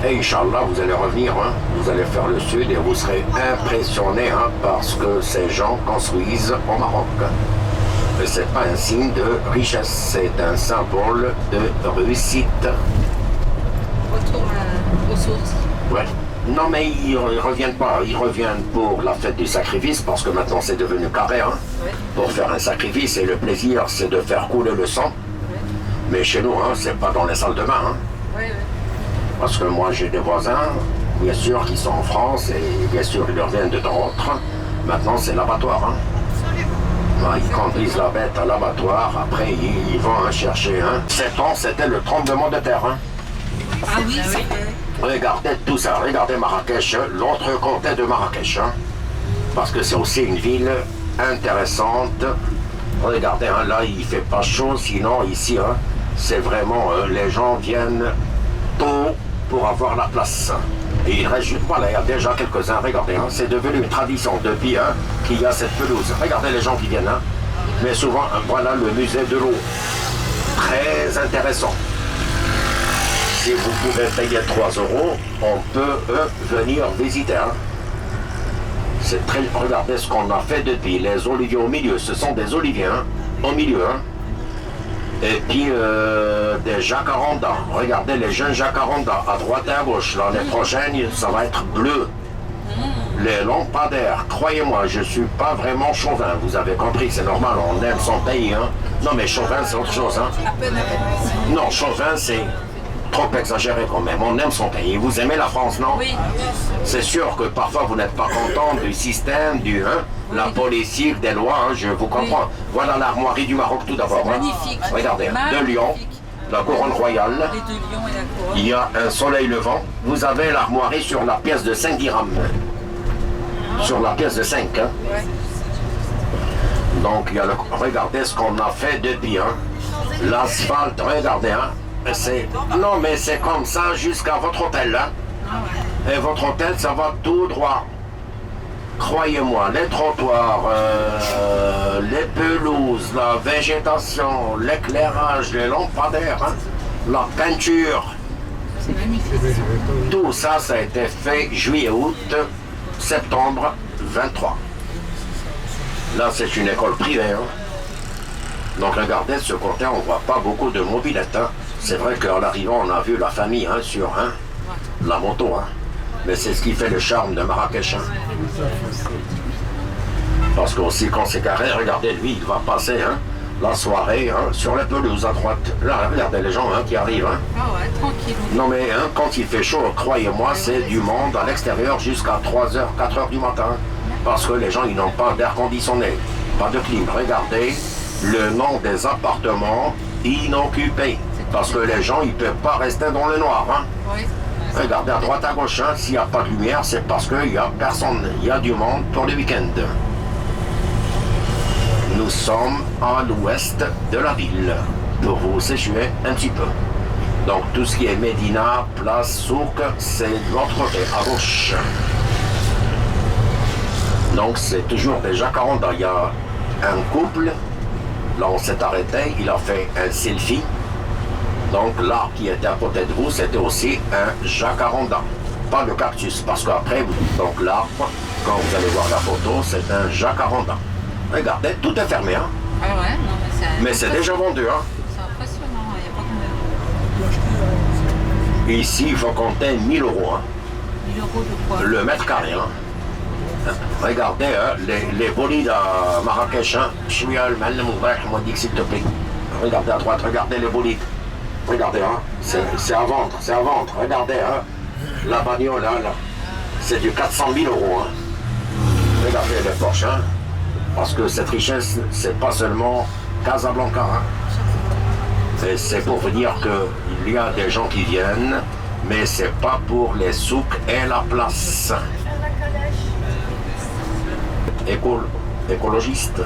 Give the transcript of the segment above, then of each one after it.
Et Inch'Allah, vous allez revenir, hein, vous allez faire le sud et vous serez impressionnés hein, parce que ces gens construisent au Maroc. Et c'est pas un signe de richesse, c'est un symbole de réussite. Retour aux sources. Ouais. Non mais ils reviennent pas, ils reviennent pour la fête du sacrifice parce que maintenant c'est devenu carré. Hein, Ouais. pour faire un sacrifice et le plaisir c'est de faire couler le sang. Ouais. Mais chez nous, hein, c'est pas dans les salles de bain. Hein. Ouais. Parce que moi j'ai des voisins, bien sûr, qui sont en France et bien sûr ils reviennent de temps autre. Maintenant c'est l'abattoir. Hein. Ouais, ils conduisent la bête à l'abattoir, après ils vont chercher. Hein. 7 ans c'était le tremblement de terre. Hein. Ah oui, c'est vrai. Regardez tout ça, regardez Marrakech, l'autre côté de Marrakech. Hein. Parce que c'est aussi une ville intéressante. Regardez, hein, là il fait pas chaud, sinon ici, hein, c'est vraiment, les gens viennent tôt pour avoir la place. Et il reste juste, voilà, il y a déjà quelques-uns, regardez, hein, c'est devenu une tradition depuis hein, qu'il y a cette pelouse. Regardez les gens qui viennent, hein. Mais souvent, voilà le musée de l'eau. Très intéressant. Si vous pouvez payer 3 €, on peut venir visiter. Hein. C'est très. Regardez ce qu'on a fait depuis. Les oliviers au milieu, ce sont des oliviers hein, au milieu. Hein. Et puis des jacarandas. Regardez les jeunes jacarandas à droite et à gauche. L'année prochaine, ça va être bleu. Les lampadaires, croyez-moi, je ne suis pas vraiment chauvin. Vous avez compris, c'est normal, on aime son pays. Hein. Non, mais chauvin, c'est autre chose. Hein. À peine. Non, chauvin, c'est trop exagéré quand même. On aime son pays. Vous aimez la France, non? Oui. C'est sûr que parfois vous n'êtes pas content du système, la politique, des lois, hein, je vous comprends. Oui. Voilà l'armoirie du Maroc tout d'abord. C'est Hein. magnifique. Regardez, Magnifique. de Lyon, la couronne royale. Les 2 lions et la couronne. Il y a un soleil levant. Vous avez l'armoirie sur la pièce de 5 dirhams. Sur la pièce de 5. Hein. Ouais. Donc, il y a regardez ce qu'on a fait depuis. Hein. L'asphalte, regardez. Hein. Non, mais c'est comme ça jusqu'à votre hôtel. Hein. Et votre hôtel, ça va tout droit. Croyez-moi, les trottoirs, les pelouses, la végétation, l'éclairage, les lampadaires, hein, la peinture, C'est magnifique. tout ça, ça a été fait juillet-août, septembre 23. Là, c'est une école privée. Hein. Donc regardez, ce côté, on ne voit pas beaucoup de mobilettes. Hein. C'est vrai qu'en arrivant, on a vu la famille hein, sur la moto. Hein. Mais c'est ce qui fait le charme de Marrakech. Hein. Parce qu'aussi, quand c'est carré, regardez, lui, il va passer hein, la soirée hein, sur les pelouses à droite. Là, regardez les gens hein, qui arrivent. Hein. Ah ouais, tranquille. Non mais hein, quand il fait chaud, croyez-moi, c'est du monde à l'extérieur jusqu'à 3h, 4h du matin. Parce que les gens, ils n'ont pas d'air conditionné, pas de clim. Regardez le nom des appartements inoccupés. Parce que les gens, ils ne peuvent pas rester dans le noir. Hein. Oui. Regardez à droite, à gauche, hein, s'il n'y a pas de lumière, c'est parce qu'il n'y a personne. Il y a du monde pour le week-end. Nous sommes à l'ouest de la ville, pour vous situer un petit peu. Donc tout ce qui est Médina, place, souk, c'est de l'autre côté, à gauche. Donc c'est toujours des jacarandas. Il y a un couple, là on s'est arrêté, il a fait un selfie. Donc l'arbre qui était à côté de vous, c'était aussi un jacaranda, pas le cactus, parce qu'après, donc l'arbre, quand vous allez voir la photo, c'est un jacaranda. Regardez, tout est fermé, hein. Ah ouais, non, Mais c'est déjà vendu, hein. C'est impressionnant, il n'y a pas combien. Ici, il faut compter 1 000 €, hein. 1000 € de quoi? Le mètre carré, hein. Regardez, hein, les bolides à Marrakech, hein. Je suis à moi dit s'il te plaît. Regardez à droite, regardez les bolides. Regardez, hein, c'est à vendre, c'est à vendre. Regardez, hein, la bagnole, là, c'est du 400 000 €. Hein. Regardez les Porsche, hein, parce que cette richesse, c'est pas seulement Casablanca. Hein. Et c'est pour vous dire qu'il y a des gens qui viennent, mais c'est pas pour les souks et la place. Écologiste,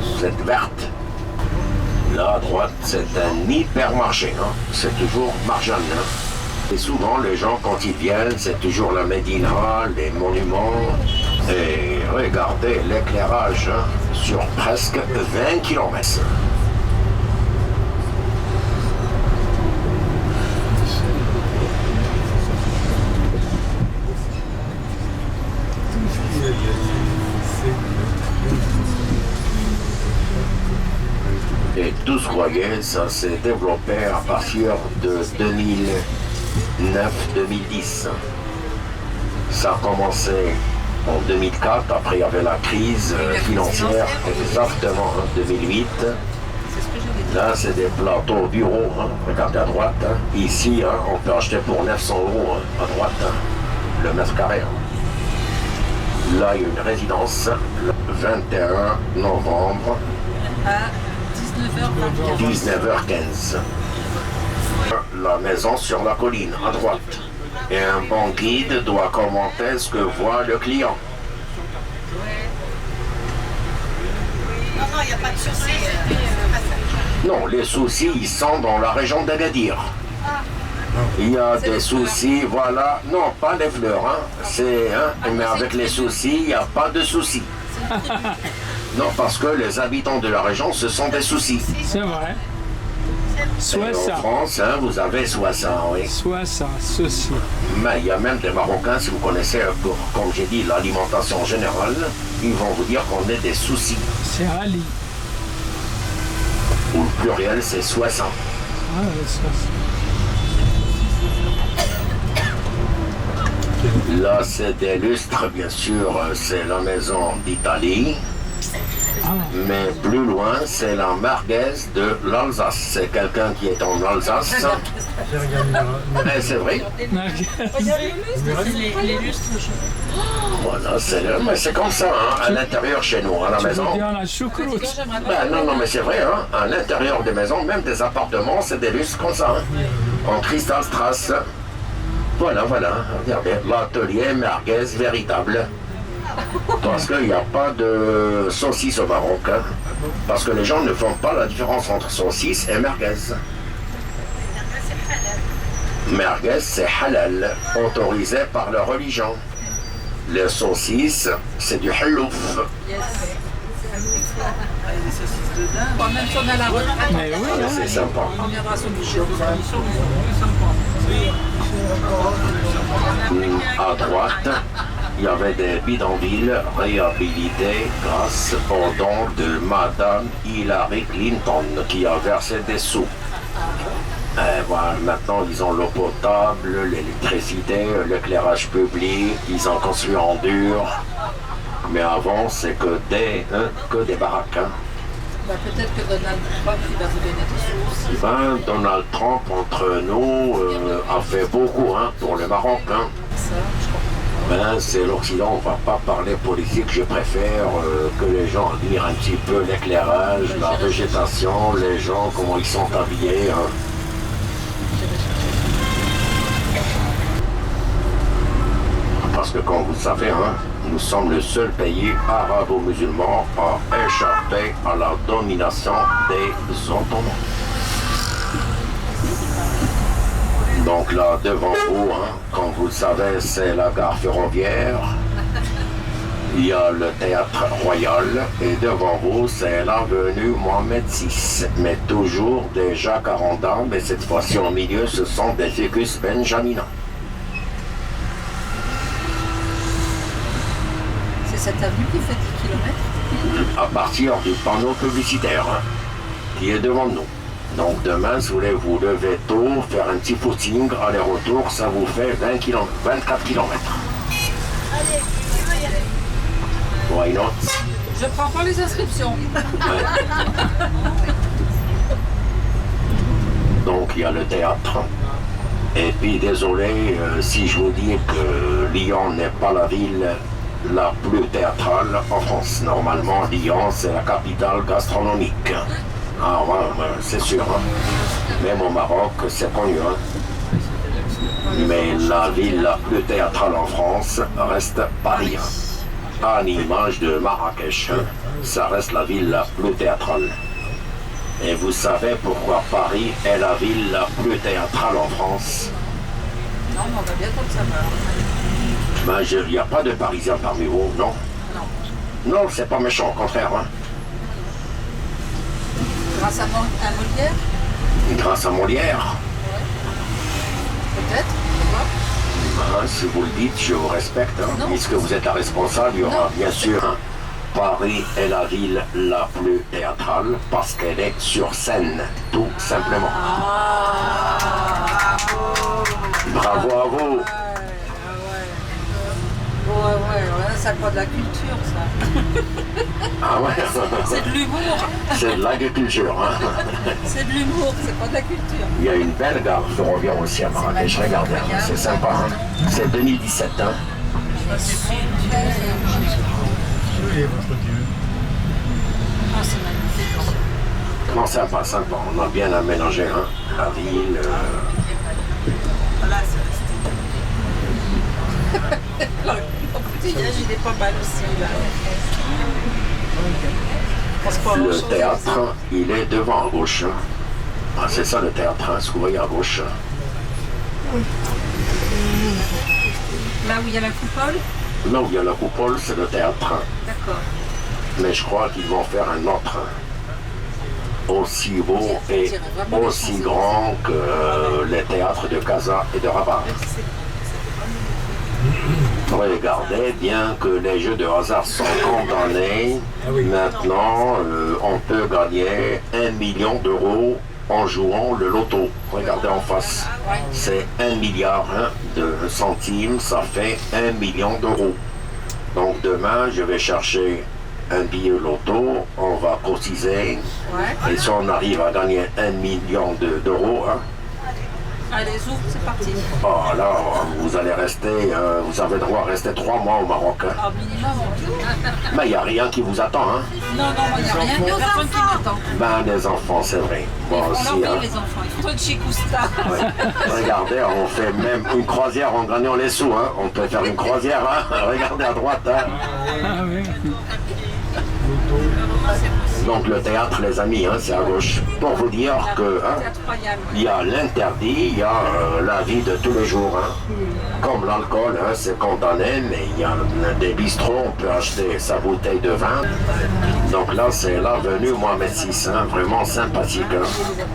vous êtes verte. Là à droite, c'est un hypermarché, hein. C'est toujours marginal. Hein. Et souvent, les gens, quand ils viennent, c'est toujours la Médina, les monuments. Et regardez l'éclairage hein, sur presque 20 km. voyez, ça s'est développé à partir de 2009-2010. Ça a commencé en 2004, après il y avait la crise financière, exactement, en 2008. Là, c'est des plateaux bureaux, hein. Regardez à droite. Hein. Ici, hein, on peut acheter pour 900 € hein, à droite, hein, le mètre carré. Hein. Là, il y a une résidence, le 21 novembre, À 19h15. La maison sur la colline, à droite. Et un bon guide doit commenter ce que voit le client. Non, non, il n'y a pas de souci. Non, les soucis, ils sont dans la région d'Agadir. Il y a des soucis, voilà. Non, pas les fleurs, hein. C'est, hein, mais avec les soucis, il n'y a pas de soucis. Non, parce que les habitants de la région, ce sont des soucis. C'est vrai. Soit Et ça, en France, hein, vous avez soit ça, oui. soit ça, ceci. Mais il y a même des Marocains, si vous connaissez, comme j'ai dit, l'alimentation générale, ils vont vous dire qu'on est des soucis. C'est Ali. Ou le pluriel, c'est 60. Ah, ça, Là, c'est des lustres, bien sûr, c'est la maison d'Italie. Mais plus loin, c'est la merguez de l'Alsace. C'est quelqu'un qui est en Alsace. Et c'est vrai. Les lustres. Voilà, mais c'est comme ça, hein, à l'intérieur chez nous, à la tu maison. veux dire la choucroute. Ben, non, mais c'est vrai, hein, à l'intérieur des maisons, même des appartements, c'est des lustres comme ça, hein, en cristal strass. Voilà, regardez, l'atelier merguez véritable. Parce qu'il n'y a pas de saucisse au Maroc, hein, parce que les gens ne font pas la différence entre saucisse et merguez. Merguez, c'est halal, autorisé par la religion. Les saucisses, c'est du halouf. Yes. Même si on a la retraite, Mais oui, hein. C'est sympa. on viendra sur le jeu. À droite, il y avait des bidonvilles réhabilités grâce au don de Madame Hillary Clinton qui a versé des sous. Et voilà, maintenant ils ont l'eau potable, l'électricité, l'éclairage public, ils ont construit en dur. Mais avant, c'est que des baraques. Hein. Bah, peut-être que Donald Trump il va vous donner des sous. Ben, Donald Trump, entre nous, a fait beaucoup hein, pour le Maroc. Hein. Ça, je comprends. Ben, c'est l'Occident, on va pas parler politique, je préfère que les gens admirent un petit peu l'éclairage, la végétation, les gens, comment ils sont habillés. Hein. Parce que comme vous le savez, hein, nous sommes le seul pays arabo-musulman à échapper à la domination des Ottomans. Donc là, devant vous, hein, comme vous le savez, c'est la gare ferroviaire. Il y a le théâtre royal et devant vous, c'est l'avenue Mohamed VI. Mais toujours des jacarandas, mais cette fois-ci au milieu, ce sont des ficus benjamina. C'est cette avenue qui fait 10 km. À partir du panneau publicitaire hein, qui est devant nous. Donc demain, si vous voulez vous lever tôt, faire un petit footing, aller-retour, ça vous fait 24 km. Why not? Je prends pas les inscriptions. Ouais. Donc il y a le théâtre. Et puis désolé si je vous dis que Lyon n'est pas la ville la plus théâtrale en France. Normalement, Lyon, c'est la capitale gastronomique. Ah ouais, c'est sûr. Hein. Même au Maroc, c'est connu. Hein. Mais la ville la plus théâtrale en France reste Paris. Hein. À l'image de Marrakech, hein. Ça reste la ville la plus théâtrale. Et vous savez pourquoi Paris est la ville la plus théâtrale en France? Non, mais on va bientôt le savoir. Ben, il n'y a pas de Parisiens parmi vous, non? Non, c'est pas méchant, au contraire. Hein. Grâce à Molière, Grâce à Molière. peut-être. Ben, si vous le dites, je vous respecte. Hein. Puisque vous êtes la responsable, il y aura bien sûr, hein, Paris est la ville la plus théâtrale parce qu'elle est sur scène, tout simplement. Bravo à vous. Ouais, ça prend de la culture, ça. Ah ouais. C'est de l'humour. C'est de l'agriculture. Hein. C'est de l'humour, c'est pas de la culture. Il y a une belle gare ferroviaire aussi à Marrakech, regardez, hein, c'est sympa. Hein. C'est 2017. Hein. Ah, c'est magnifique. Non, sympa, sympa. On a bien aménagé hein, la ville. Voilà, c'est Au petit-déj, il est pas mal aussi, là. Le théâtre, il est devant à gauche. Hein. Ah, c'est ça le théâtre, hein, ce que vous voyez à gauche. Là où il y a la coupole? Là où il y a la coupole, c'est le théâtre. D'accord. Mais je crois qu'ils vont faire un autre aussi beau et aussi grand que les théâtres de Casa et de Rabat. Regardez, bien que les jeux de hasard sont condamnés, maintenant on peut gagner 1 million d'euros en jouant le loto. Regardez en face, c'est 1 milliard hein, de centimes, ça fait 1 million d'euros. Donc demain, je vais chercher un billet loto, on va cotiser, et si on arrive à gagner 1 million d'euros, hein, Allez, ouvre, c'est parti. oh là, vous allez rester, vous avez droit à rester 3 mois au Maroc. Hein. Ah, minimum. Mais il n'y a rien qui vous attend. Hein. Non, il n'y a rien, il n'y a personne qui m'attend. Ben, les enfants, c'est vrai. Moi On aussi. leur Hein. paye les enfants, il faut de chez Cousta. Ouais. Regardez, on fait même une croisière en gagnant les sous. Hein. On peut faire une croisière. Hein. Regardez à droite. Hein. Ah oui. Donc le théâtre, les amis, hein, c'est à gauche. Pour vous dire que hein, C'est incroyable. il y a l'interdit, il y a la vie de tous les jours. Hein. Comme l'alcool, hein, c'est condamné, mais il y a des bistrots, on peut acheter sa bouteille de vin. Donc là, c'est l'avenue Mohamed VI, hein, vraiment sympathique. Hein.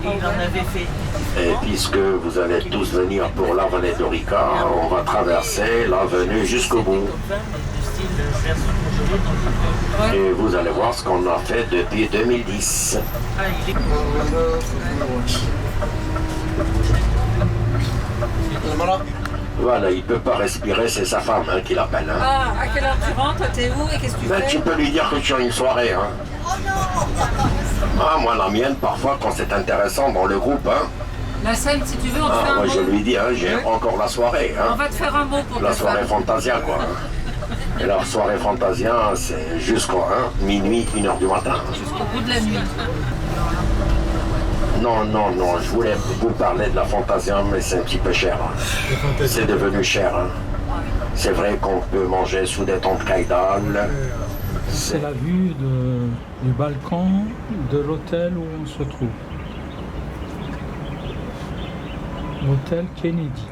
Il en avait fait. Et puisque vous allez tous venir pour la vallée d'Orica, on va traverser l'avenue jusqu'au bout. Et vous allez voir ce qu'on a fait depuis 2010. Ah, il est... Voilà, il ne peut pas respirer, c'est sa femme hein, qui l'appelle. Hein. Ah, à quelle heure tu rentres? T'es où et qu'est-ce que tu Ben, fais? tu peux lui dire que tu as une soirée. Hein. Ah, moi, la mienne, parfois, quand c'est intéressant dans le groupe, hein, La scène, si tu veux, on te fait ah, un moi, mot. je lui dis, hein, j'ai encore la soirée. On Hein. va te faire un mot pour La ta soirée femme. Fantasia, quoi. Et la soirée Fantasia, c'est jusqu'à minuit, 1h du matin. Jusqu'au bout de la nuit. Non, je voulais vous parler de la Fantasia, mais c'est un petit peu cher. Hein. C'est devenu cher. Hein. C'est vrai qu'on peut manger sous des tentes caïdales. C'est la vue du balcon de l'hôtel où on se trouve. L'hôtel Kennedy.